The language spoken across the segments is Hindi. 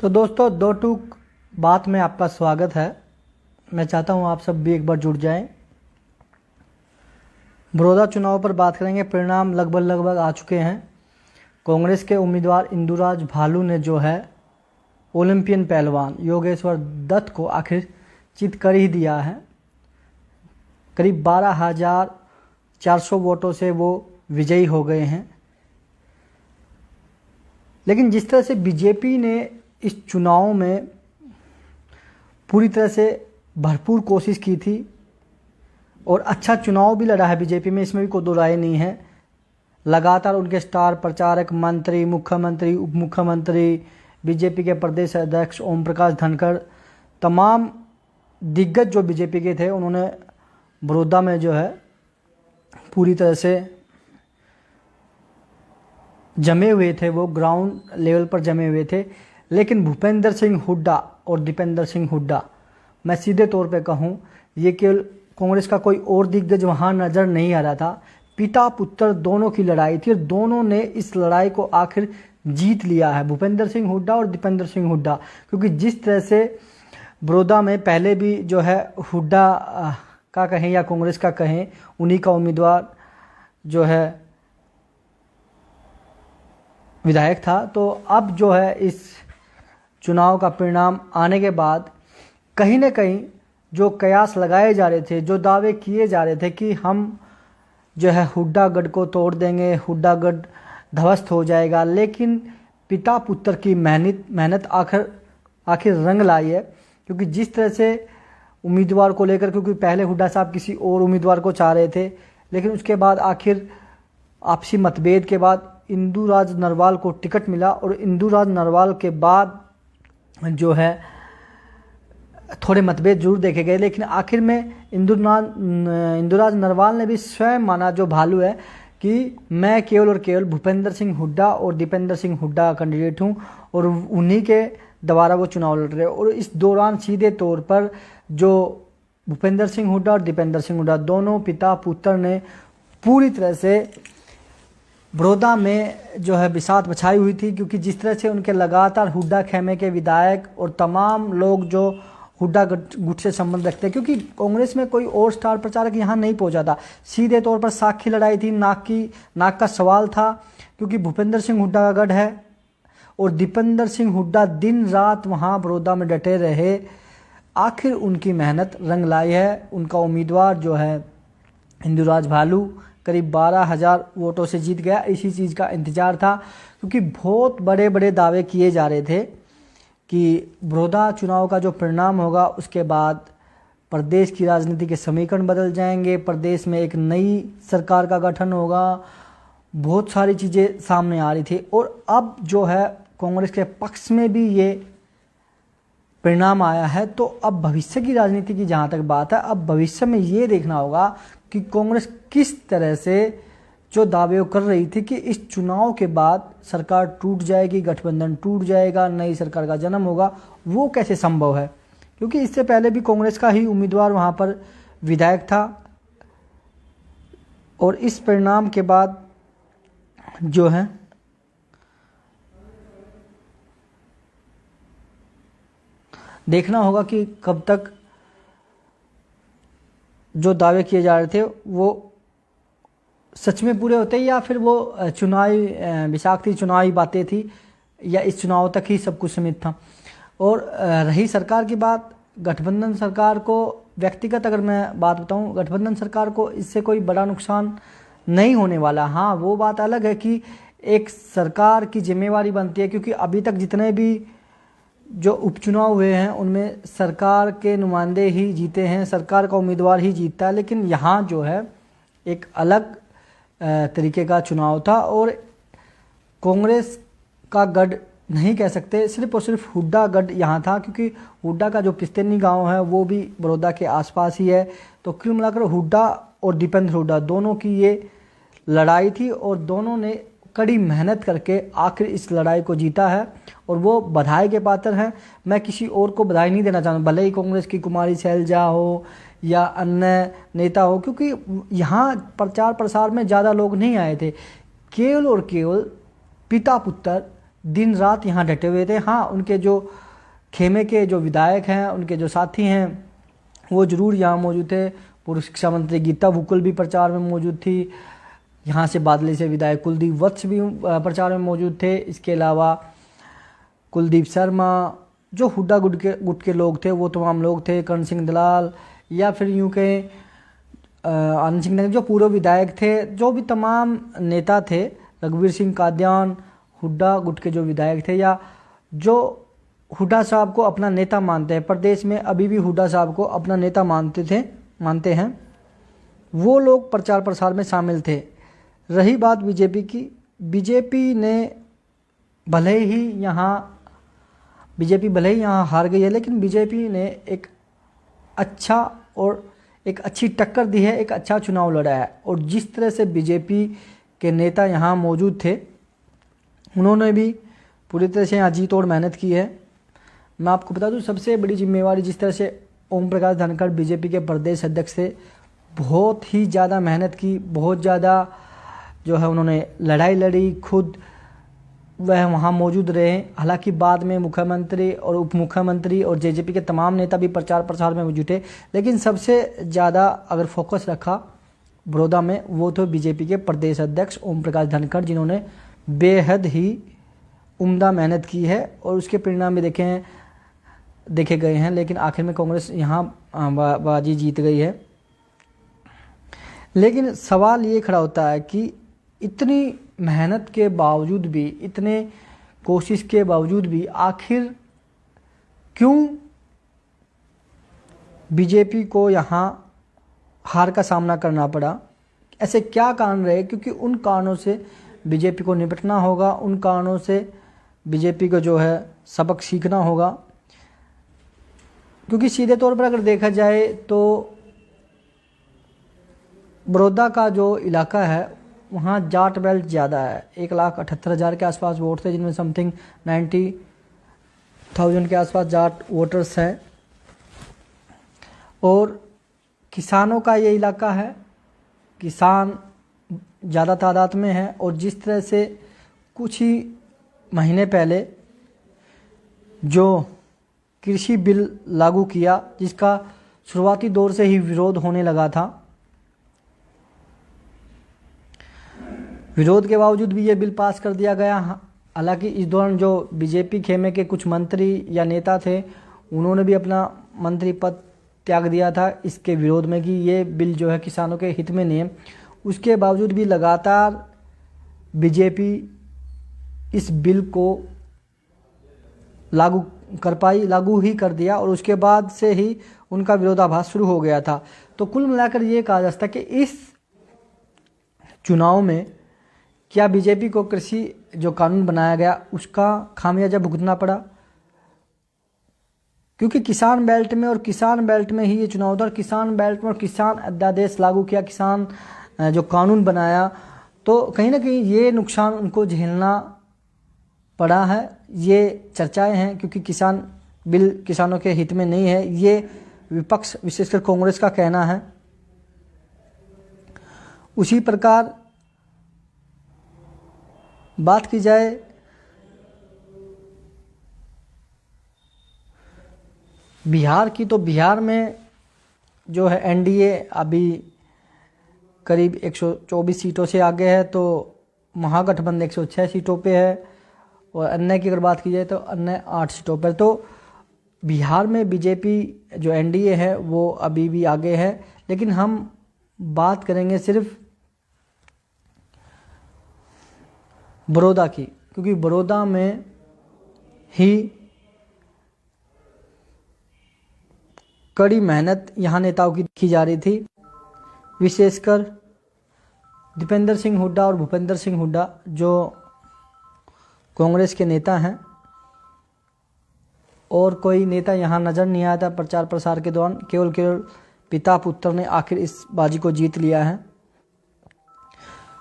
तो दोस्तों, दो टूक बात में आपका स्वागत है। मैं चाहता हूं आप सब भी एक बार जुड़ जाएं। बड़ौदा चुनाव पर बात करेंगे। परिणाम लगभग आ चुके हैं। कांग्रेस के उम्मीदवार इंदुराज भालू ने जो है ओलंपियन पहलवान योगेश्वर दत्त को आखिर चित कर ही दिया है। करीब 12,400 वोटों से वो विजयी हो गए हैं। लेकिन जिस तरह से बीजेपी ने इस चुनाव में पूरी तरह से भरपूर कोशिश की थी और अच्छा चुनाव भी लड़ा है बीजेपी में, इसमें भी कोई दो राय नहीं है। लगातार उनके स्टार प्रचारक, मंत्री, मुख्यमंत्री, उप मुख्यमंत्री, बीजेपी के प्रदेश अध्यक्ष ओम प्रकाश धनखड़, तमाम दिग्गज जो बीजेपी के थे, उन्होंने बड़ौदा में जो है पूरी तरह से जमे हुए थे। वो ग्राउंड लेवल पर जमे हुए थे। लेकिन भूपेंद्र सिंह हुड्डा और दीपेंद्र सिंह हुड्डा, मैं सीधे तौर पे कहूँ, ये केवल कांग्रेस का कोई और दिग्गज वहाँ नज़र नहीं आ रहा था। पिता पुत्र दोनों की लड़ाई थी और दोनों ने इस लड़ाई को आखिर जीत लिया है, भूपेंद्र सिंह हुड्डा और दीपेंद्र सिंह हुड्डा। क्योंकि जिस तरह से बड़ौदा में पहले भी जो है हुड्डा का कहें या कांग्रेस का कहें, उन्हीं का उम्मीदवार जो है विधायक था, तो अब जो है इस चुनाव का परिणाम आने के बाद कहीं न कहीं जो कयास लगाए जा रहे थे, जो दावे किए जा रहे थे कि हम जो है हुड्डागढ़ को तोड़ देंगे, हुड्डागढ़ ध्वस्त हो जाएगा, लेकिन पिता पुत्र की मेहनत आखिर रंग लाई है। क्योंकि जिस तरह से उम्मीदवार को लेकर, क्योंकि पहले हुड्डा साहब किसी और उम्मीदवार को चाह रहे थे, लेकिन उसके बाद आखिर आपसी मतभेद के बाद इंदुराज नरवाल को टिकट मिला और इंदुराज नरवाल के बाद जो है थोड़े मतभेद जरूर देखे गए, लेकिन आखिर में इंदुराज नरवाल ने भी स्वयं माना, जो भालू है, कि मैं केवल और केवल भूपेंद्र सिंह हुड्डा और दीपेंद्र सिंह हुड्डा का कैंडिडेट हूँ और उन्हीं के द्वारा वो चुनाव लड़ रहे हैं। और इस दौरान सीधे तौर पर जो भूपेंद्र सिंह हुड्डा और दीपेंद्र सिंह हुड्डा दोनों पिता पुत्र ने पूरी तरह से बड़ौदा में जो है बिसात बछाई हुई थी। क्योंकि जिस तरह से उनके लगातार हुड्डा खेमे के विधायक और तमाम लोग जो हुड्डा गुट से संबंध रखते हैं, क्योंकि कांग्रेस में कोई और स्टार प्रचारक यहाँ नहीं पहुँचा था, सीधे तौर पर साखी लड़ाई थी, नाक का सवाल था। क्योंकि भूपेंद्र सिंह हुड्डा का गढ़ है और दीपेंद्र सिंह हुड्डा दिन रात वहाँ बड़ौदा में डटे रहे। आखिर उनकी मेहनत रंग लाई है। उनका उम्मीदवार जो है इंदुराज भालू करीब 12,000 वोटों से जीत गया। इसी चीज़ का इंतजार था, क्योंकि बहुत बड़े बड़े दावे किए जा रहे थे कि बड़ौदा चुनाव का जो परिणाम होगा उसके बाद प्रदेश की राजनीति के समीकरण बदल जाएंगे, प्रदेश में एक नई सरकार का गठन होगा, बहुत सारी चीज़ें सामने आ रही थी। और अब जो है कांग्रेस के पक्ष में भी ये परिणाम आया है। तो अब भविष्य की राजनीति की जहाँ तक बात है, अब भविष्य में ये देखना होगा कि कांग्रेस किस तरह से जो दावे कर रही थी कि इस चुनाव के बाद सरकार टूट जाएगी, गठबंधन टूट जाएगा, नई सरकार का जन्म होगा, वो कैसे संभव है। क्योंकि इससे पहले भी कांग्रेस का ही उम्मीदवार वहाँ पर विधायक था और इस परिणाम के बाद जो है देखना होगा कि कब तक जो दावे किए जा रहे थे वो सच में पूरे होते या फिर वो चुनावी विषाक्ति चुनावी बातें थी या इस चुनाव तक ही सब कुछ सीमित था। और रही सरकार की बात, गठबंधन सरकार को व्यक्तिगत अगर मैं बात बताऊं, गठबंधन सरकार को इससे कोई बड़ा नुकसान नहीं होने वाला। हाँ, वो बात अलग है कि एक सरकार की जिम्मेवारी बनती है, क्योंकि अभी तक जितने भी जो उपचुनाव हुए हैं उनमें सरकार के नुमाइंदे ही जीते हैं, सरकार का उम्मीदवार ही जीतता है। लेकिन यहाँ जो है एक अलग तरीके का चुनाव था और कांग्रेस का गढ़ नहीं कह सकते, सिर्फ और सिर्फ हुड्डा गढ़ यहाँ था। क्योंकि हुड्डा का जो पिस्तेनी गांव है वो भी बड़ौदा के आसपास ही है। तो कुल मिलाकर हुड्डा और दीपेंद्र हुड्डा दोनों की ये लड़ाई थी और दोनों ने कड़ी मेहनत करके आखिर इस लड़ाई को जीता है और वो बधाई के पात्र हैं। मैं किसी और को बधाई नहीं देना चाहता, भले ही कांग्रेस की कुमारी शैलजा हो या अन्य नेता हो, क्योंकि यहाँ प्रचार प्रसार में ज़्यादा लोग नहीं आए थे। केवल और केवल पिता पुत्र दिन रात यहाँ डटे हुए थे। हाँ, उनके जो खेमे के जो विधायक हैं, उनके जो साथी हैं, वो ज़रूर यहाँ मौजूद थे। पूर्व शिक्षा मंत्री गीता बुक्कुल भी प्रचार में मौजूद थी। यहाँ से बादली से विधायक कुलदीप वत्स भी प्रचार में मौजूद थे। इसके अलावा कुलदीप शर्मा, जो हुड्डा गुट के लोग थे वो तमाम लोग थे। कर्ण सिंह दलाल, या फिर यूँ कहें आनंद सिंह जो पूर्व विधायक थे, जो भी तमाम नेता थे, रघुवीर सिंह कादियान, हुड्डा गुट के जो विधायक थे, या जो हुड्डा साहब को अपना नेता मानते हैं, प्रदेश में अभी भी हुड्डा साहब को अपना नेता मानते हैं, वो लोग प्रचार प्रसार में शामिल थे। रही बात बीजेपी की, बीजेपी भले ही यहाँ हार गई है, लेकिन बीजेपी ने एक अच्छी टक्कर दी है, एक अच्छा चुनाव लड़ा है। और जिस तरह से बीजेपी के नेता यहाँ मौजूद थे, उन्होंने भी पूरी तरह से यहाँ जी तोड़ मेहनत की है। मैं आपको बता दूँ, सबसे बड़ी जिम्मेवारी, जिस तरह से ओम प्रकाश धनखड़ बीजेपी के प्रदेश अध्यक्ष थे, बहुत ही ज़्यादा मेहनत की, बहुत ज़्यादा जो है उन्होंने लड़ाई लड़ी, खुद वह वहाँ मौजूद रहे। हालांकि बाद में मुख्यमंत्री और उप मुख्यमंत्री और जेजेपी के तमाम नेता भी प्रचार प्रसार में जुटे, लेकिन सबसे ज़्यादा अगर फोकस रखा बड़ौदा में, वो तो बीजेपी के प्रदेश अध्यक्ष ओम प्रकाश धनखड़, जिन्होंने बेहद ही उम्दा मेहनत की है और उसके परिणाम भी देखे गए हैं। लेकिन आखिर में कांग्रेस यहाँ बाजी जीत गई है। लेकिन सवाल ये खड़ा होता है कि इतनी मेहनत के बावजूद भी, इतने कोशिश के बावजूद भी, आखिर क्यों बीजेपी को यहाँ हार का सामना करना पड़ा? ऐसे क्या कारण रहे? क्योंकि उन कारणों से बीजेपी को निपटना होगा, उन कारणों से बीजेपी को जो है सबक सीखना होगा। क्योंकि सीधे तौर पर अगर देखा जाए तो बड़ौदा का जो इलाका है, वहाँ जाट बेल्ट ज़्यादा है। 1,78,000 के आसपास वोट थे, जिनमें समथिंग 90,000 के आसपास जाट वोटर्स हैं। और किसानों का ये इलाका है, किसान ज़्यादा तादाद में है। और जिस तरह से कुछ ही महीने पहले जो कृषि बिल लागू किया, जिसका शुरुआती दौर से ही विरोध होने लगा था, विरोध के बावजूद भी ये बिल पास कर दिया गया। हालांकि इस दौरान जो बीजेपी खेमे के कुछ मंत्री या नेता थे, उन्होंने भी अपना मंत्री पद त्याग दिया था इसके विरोध में कि ये बिल जो है किसानों के हित में नहीं है। उसके बावजूद भी लगातार बीजेपी इस बिल को लागू ही कर दिया और उसके बाद से ही उनका विरोधाभास शुरू हो गया था। तो कुल मिलाकर ये कहा जा सकता है कि इस चुनाव में क्या बीजेपी को कृषि जो कानून बनाया गया उसका खामियाजा भुगतना पड़ा? क्योंकि किसान बेल्ट में ही ये चुनाव था, और किसान बेल्ट में और किसान अध्यादेश लागू किया, किसान जो कानून बनाया, तो कहीं ना कहीं ये नुकसान उनको झेलना पड़ा है। ये चर्चाएं हैं, क्योंकि किसान बिल किसानों के हित में नहीं है, ये विपक्ष विशेषकर कांग्रेस का कहना है। उसी प्रकार बात की जाए बिहार की, तो बिहार में जो है एनडीए अभी करीब 124 सीटों से आगे है, तो महागठबंधन 106 सीटों पे है, और अन्य की अगर बात की जाए तो अन्य 8 सीटों पर। तो बिहार में बीजेपी जो एनडीए है वो अभी भी आगे है। लेकिन हम बात करेंगे सिर्फ बड़ौदा की, क्योंकि बड़ौदा में ही कड़ी मेहनत यहाँ नेताओं की देखी जा रही थी, विशेषकर दीपेंद्र सिंह हुड्डा और भूपेंद्र सिंह हुड्डा जो कांग्रेस के नेता हैं। और कोई नेता यहाँ नज़र नहीं आया था प्रचार प्रसार के दौरान, केवल पिता पुत्र ने आखिर इस बाजी को जीत लिया है।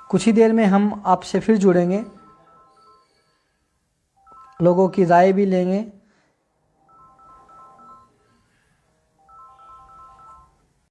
कुछ ही देर में हम आपसे फिर जुड़ेंगे, लोगों की राय भी लेंगे।